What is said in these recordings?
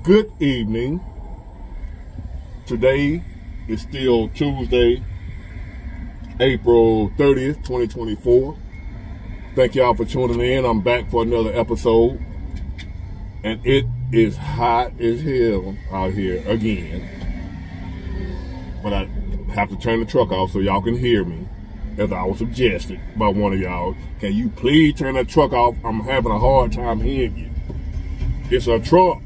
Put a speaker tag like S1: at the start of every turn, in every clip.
S1: Good evening. Today is still Tuesday, April 30th, 2024. Thank y'all for tuning in. I'm back for another episode. And it is hot as hell out here again. But I have to turn the truck off so y'all can hear me, as I was suggested by one of y'all. Can you please turn that truck off? I'm having a hard time hearing you. It's a truck.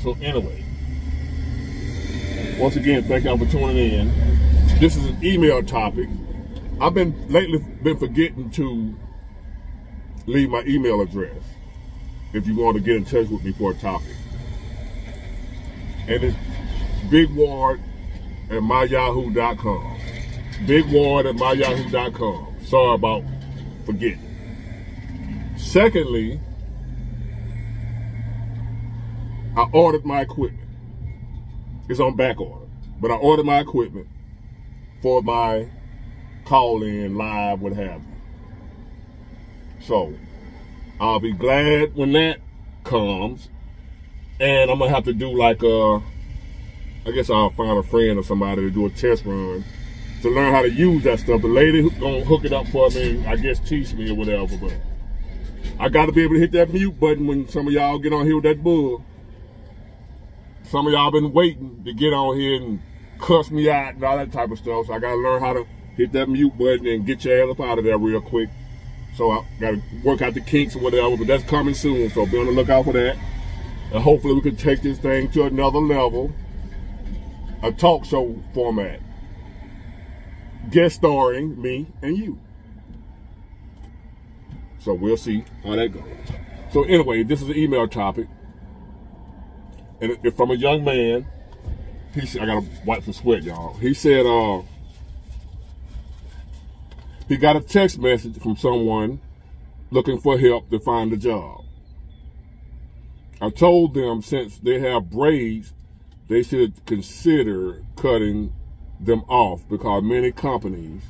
S1: So anyway, once again, thank y'all for tuning in. This is an email topic. I've lately been forgetting to leave my email address if you want to get in touch with me for a topic. And it's bigward@myyahoo.com. bigward@myyahoo.com. Sorry about forgetting. Secondly, I ordered my equipment. It's on back order, but I ordered my equipment for my call-in, live, what have you. So I'll be glad when that comes, and I'm gonna have to do like I guess I'll find a friend or somebody to do a test run to learn how to use that stuff. The lady who's gonna hook it up for me, I guess teach me or whatever, but I gotta be able to hit that mute button when some of y'all get on here with that bull. Some of y'all been waiting to get on here and cuss me out and all that type of stuff. So I gotta learn how to hit that mute button and get your ass up out of there real quick. So I gotta work out the kinks or whatever, but that's coming soon. So be on the lookout for that. And hopefully we can take this thing to another level. A talk show format. Guest starring me and you. So we'll see how that goes. So anyway, this is an email topic. And it's from a young man. He said, I gotta wipe the sweat, y'all. He said he got a text message from someone looking for help to find a job. I told them since they have braids, they should consider cutting them off because many companies,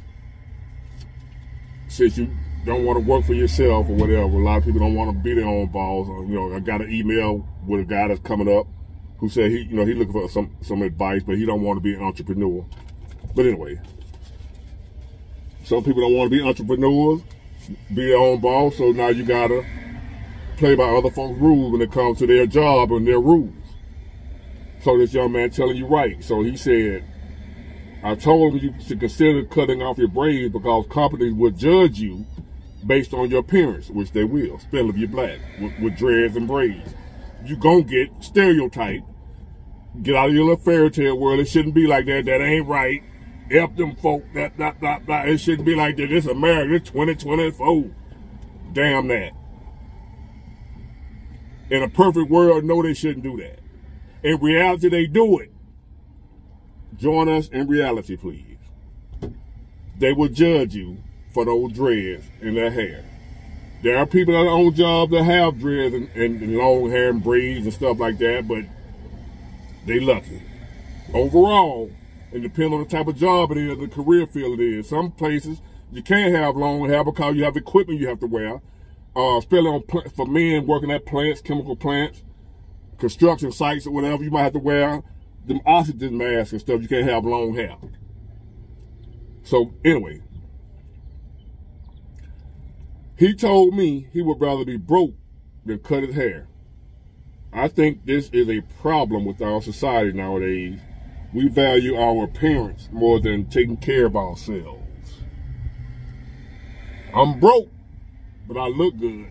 S1: since you don't want to work for yourself or whatever, a lot of people don't want to be their own boss. You know, I got an email with a guy that's coming up who said he looking for some advice, but he don't want to be an entrepreneur. But anyway, some people don't want to be entrepreneurs, be their own boss, so now you gotta play by other folks' rules when it comes to their job and their rules. So this young man telling you right. So he said, I told him you should consider cutting off your braids because companies will judge you based on your appearance, which they will, especially if you're black, with dreads and braids. You gonna get stereotyped. Get out of your little fairy tale world. It shouldn't be like that. That ain't right. Help them folk. That. It shouldn't be like that. This America. It's 2024. Damn that. In a perfect world, no, they shouldn't do that. In reality, they do it. Join us in reality, please. They will judge you for those dreads in their hair. There are people that own jobs that have dreads and long hair and braids and stuff like that, but they lucky. Overall, it depends on the type of job it is, the career field it is. Some places you can't have long hair because you have equipment you have to wear. Especially for men working at plants, chemical plants, construction sites or whatever, you might have to wear them oxygen masks and stuff. You can't have long hair. So anyway, he told me he would rather be broke than cut his hair. I think this is a problem with our society nowadays. We value our appearance more than taking care of ourselves. I'm broke, but I look good.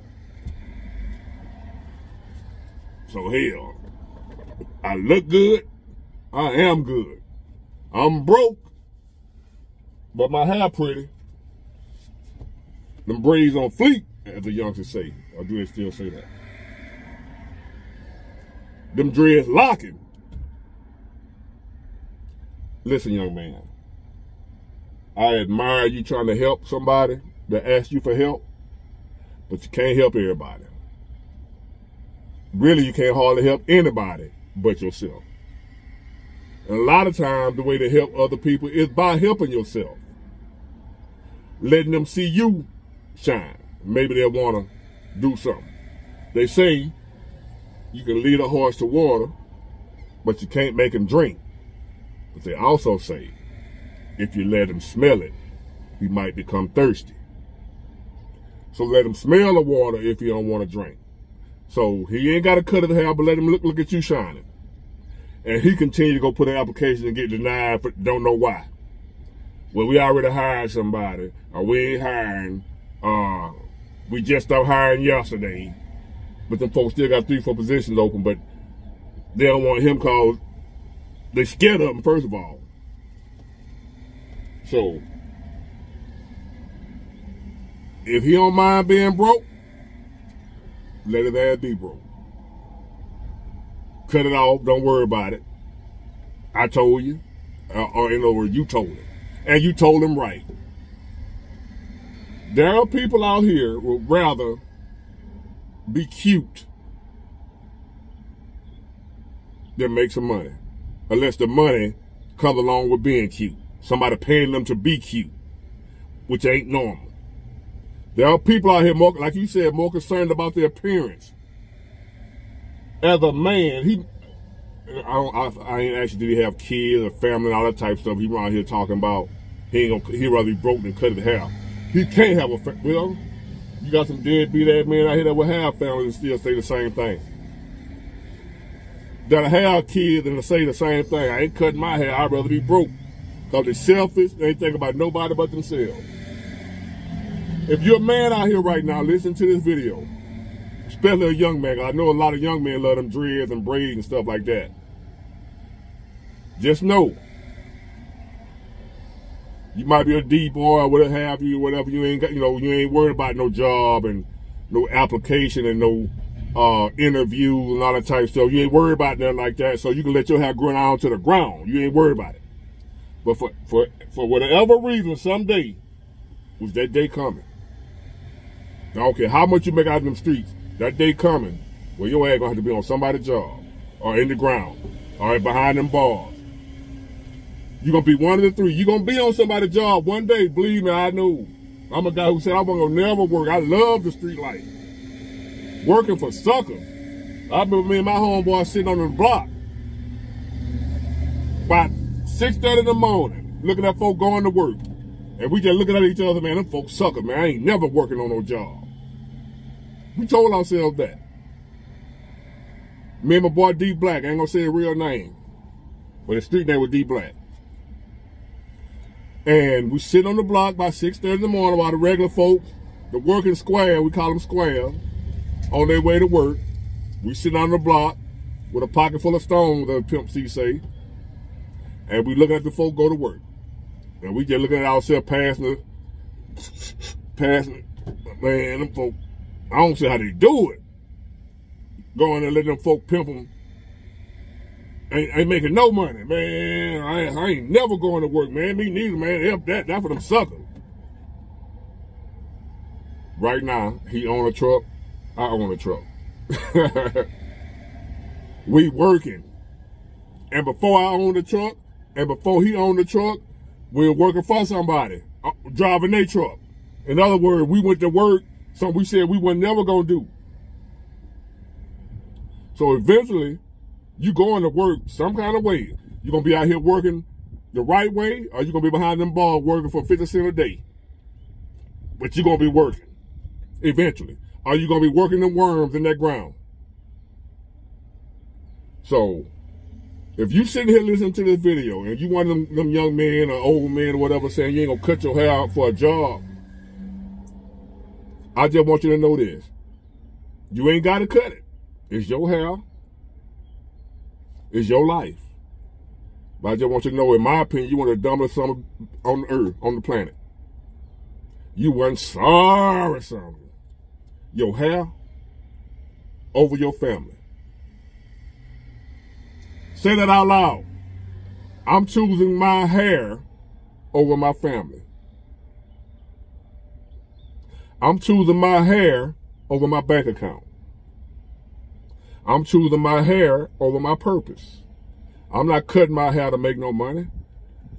S1: So hell, I look good, I am good. I'm broke, but my hair pretty. Them braids on fleek, as the youngsters say. Or do they still say that? Them dreads locking. Listen, young man. I admire you trying to help somebody that asks you for help, but you can't help everybody. Really, you can't hardly help anybody but yourself. And a lot of times, the way to help other people is by helping yourself. Letting them see you shine. Maybe they'll want to do something. They say you can lead a horse to water, but you can't make him drink. But they also say, if you let him smell it, he might become thirsty. So let him smell the water if he don't want to drink. So he ain't got to cut his hair, but let him look at you shining. And he continue to go put an application and get denied, but don't know why. Well, we already hired somebody, or we ain't hiring. We just stopped hiring yesterday. But them folks still got 3-4 positions open, but they don't want him cause they scared of him, first of all. So, if he don't mind being broke, let his ass be broke. Cut it off, don't worry about it. I told you, or in other words, you told him. And you told him right. There are people out here who would rather be cute than make some money. Unless the money comes along with being cute. Somebody paying them to be cute, which ain't normal. There are people out here, more, like you said, more concerned about their appearance. As a man, I ain't actually, did he have kids or family and all that type of stuff. He around here talking about he'd rather be broke than cut his hair. He can't have a, you know, you got some deadbeat ass men out here that will have families and still say the same thing. That have kids and say the same thing. I ain't cutting my hair, I'd rather be broke. Because they're selfish, they ain't thinking about nobody but themselves. If you're a man out here right now, listen to this video. Especially a young man. I know a lot of young men love them dreads and braids and stuff like that. Just know, you might be a D-boy or whatever have you, whatever. You ain't got, you know, you ain't worried about no job and no application and no interviews and all that type of stuff. You ain't worried about nothing like that. So you can let your hair grow down to the ground. You ain't worried about it. But for whatever reason, someday, was that day coming. I don't care how much you make out of them streets, that day coming, well, your ass gonna have to be on somebody's job, or in the ground, or behind them bars. You're gonna be one of the three. You're gonna be on somebody's job one day, believe me, I know. I'm a guy who said I wasn't gonna never work. I love the street life. Working for suckers. I remember me and my homeboy sitting on the block about 6:30 in the morning, looking at folk going to work. And we just looking at each other, man, them folks sucker, man. I ain't never working on no job. We told ourselves that. Me and my boy D Black, I ain't gonna say his real name, but his street name was D Black. And we sit on the block by 6:30 in the morning while the regular folks, the working square, we call them square, on their way to work. We sit on the block with a pocket full of stones, as Pimp C say, and we looking at the folk go to work. And we just looking at ourselves passing, man, them folk, I don't see how they do it. Going and let them folk pimp them. Ain't making no money, man. I ain't never going to work, man. Me neither, man. That for them suckers. Right now, he own a truck, I own a truck. We working. And before I owned the truck, and before he owned the truck, we were working for somebody, driving their truck. In other words, we went to work, something we said we were never gonna do. So eventually, you going to work some kind of way. You're gonna be out here working the right way, or you're gonna be behind them bars working for 50 cents a day. But you're gonna be working, eventually. Or you're gonna be working the worms in that ground. So, if you sitting here listening to this video and you one of them young men or old men or whatever saying you ain't gonna cut your hair out for a job, I just want you to know this. You ain't gotta cut it. It's your hair. It's your life. But I just want you to know, in my opinion, you one of the dumbest son on the earth, on the planet. You wasn't sorry, son. Your hair over your family. Say that out loud. I'm choosing my hair over my family. I'm choosing my hair over my bank account. I'm choosing my hair over my purpose. I'm not cutting my hair to make no money.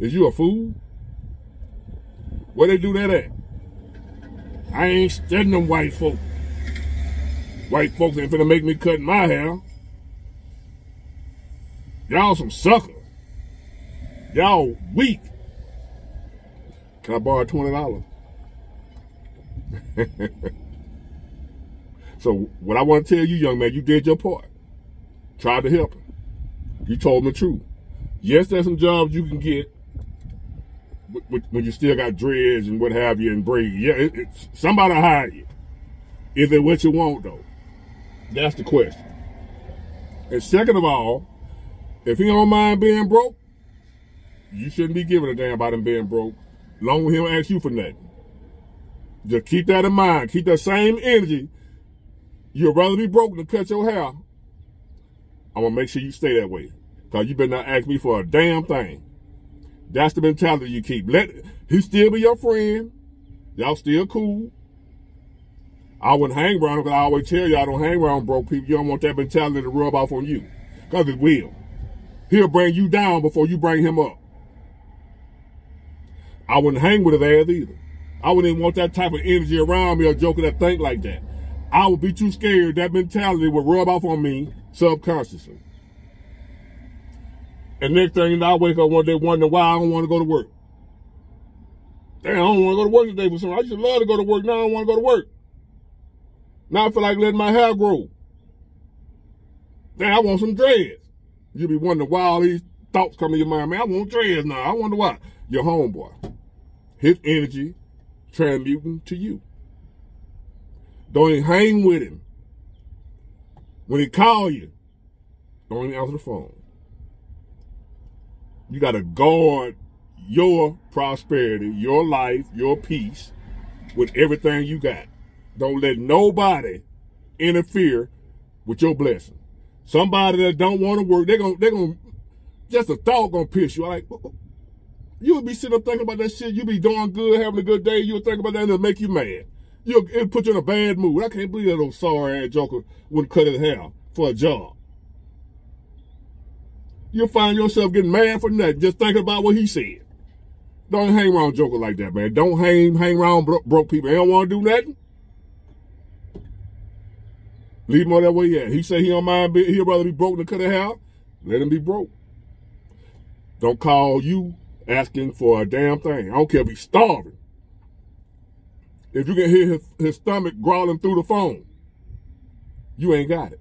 S1: Is you a fool? Where they do that at? I ain't studying them white folks. White folks ain't finna make me cut my hair. Y'all some suckers. Y'all weak. Can I borrow $20? So what I want to tell you, young man, you did your part. Tried to help him. You told him the truth. Yes, there's some jobs you can get when you still got dreads and what have you and braid. Yeah, somebody hire you. Is it what you want, though? That's the question. And second of all, if he don't mind being broke, you shouldn't be giving a damn about him being broke. Long as he don't ask you for nothing. Just keep that in mind. Keep that same energy. You'd rather be broke than cut your hair. I'm going to make sure you stay that way. Because you better not ask me for a damn thing. That's the mentality you keep. Let he still be your friend. Y'all still cool. I wouldn't hang around him because I always tell you I don't hang around broke people. You don't want that mentality to rub off on you. Because it will. He'll bring you down before you bring him up. I wouldn't hang with his ass either. I wouldn't even want that type of energy around me or joker that think like that. I would be too scared that mentality would rub off on me subconsciously. And next thing I wake up one day wondering why I don't want to go to work. Damn, I don't want to go to work today for something. I used to love to go to work. Now I don't want to go to work. Now I feel like letting my hair grow. Damn, I want some dreads. You be wondering why all these thoughts come in your mind. Man, I want dreads now. I wonder why. Your homeboy. His energy transmuting to you. Don't even hang with him. When he call you, don't even answer the phone. You got to guard your prosperity, your life, your peace with everything you got. Don't let nobody interfere with your blessing. Somebody that don't want to work, they're gonna just a thought gonna piss you. Like, you would be sitting up thinking about that shit. You be doing good, having a good day. You would think about that and it'll make you mad. It'll put you in a bad mood. I can't believe that old sorry ass joker wouldn't cut his hair for a job. You'll find yourself getting mad for nothing, just thinking about what he said. Don't hang around jokers like that, man. Don't hang around broke people. They don't want to do nothing. Leave him on that way he at. He say he don't mind, he'd rather be broke than cut his hair. Let him be broke. Don't call you asking for a damn thing. I don't care if he's starving. If you can hear his stomach growling through the phone, you ain't got it.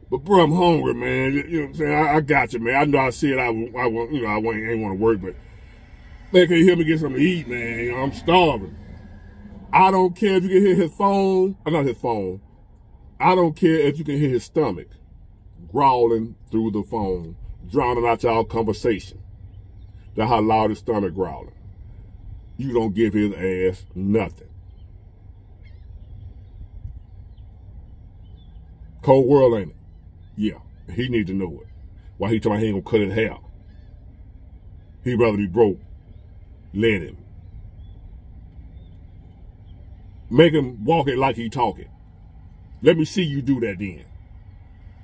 S1: But bro, I'm hungry, man. You know what I'm saying? I got you, man. I know I said I ain't want to work, but man, can you hear me get something to eat, man? You know, I'm starving. I don't care if you can hear his phone. Not his phone. I don't care if you can hear his stomach growling through the phone, drowning out y'all conversation. That's how loud his stomach growling. You don't give his ass nothing. Cold world, ain't it? Yeah, he need to know it. Why he talking about he ain't gonna cut his hair? He'd rather be broke. Let him. Make him walk it like he talking. Let me see you do that then.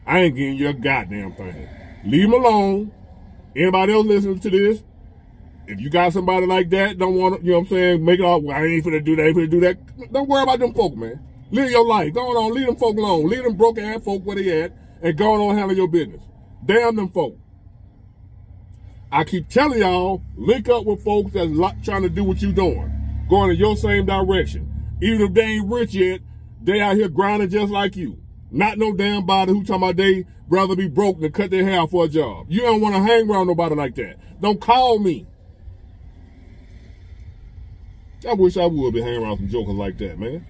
S1: I ain't getting your goddamn thing. Leave him alone. Anybody else listening to this? If you got somebody like that, don't want to, you know what I'm saying, make it all, well, I ain't finna do that, I ain't finna do that. Don't worry about them folk, man. Live your life. Go on, leave them folk alone. Leave them broke ass folk where they at and go on handle your business. Damn them folk. I keep telling y'all, link up with folks that's trying to do what you doing. Going in your same direction. Even if they ain't rich yet, they out here grinding just like you. Not no damn body who talking about they rather be broke than cut their hair for a job. You don't want to hang around nobody like that. Don't call me. I wish I would be hanging around some jokers like that, man.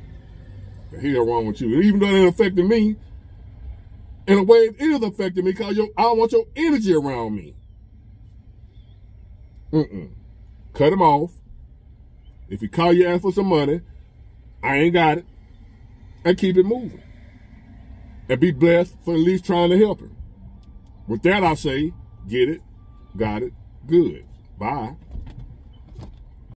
S1: The hell wrong with you? Even though it ain't affecting me, in a way it is affecting me because I don't want your energy around me. Cut him off. If he call you ask for some money, I ain't got it. And keep it moving. And be blessed for at least trying to help him. With that, I say, get it, got it, good. Bye.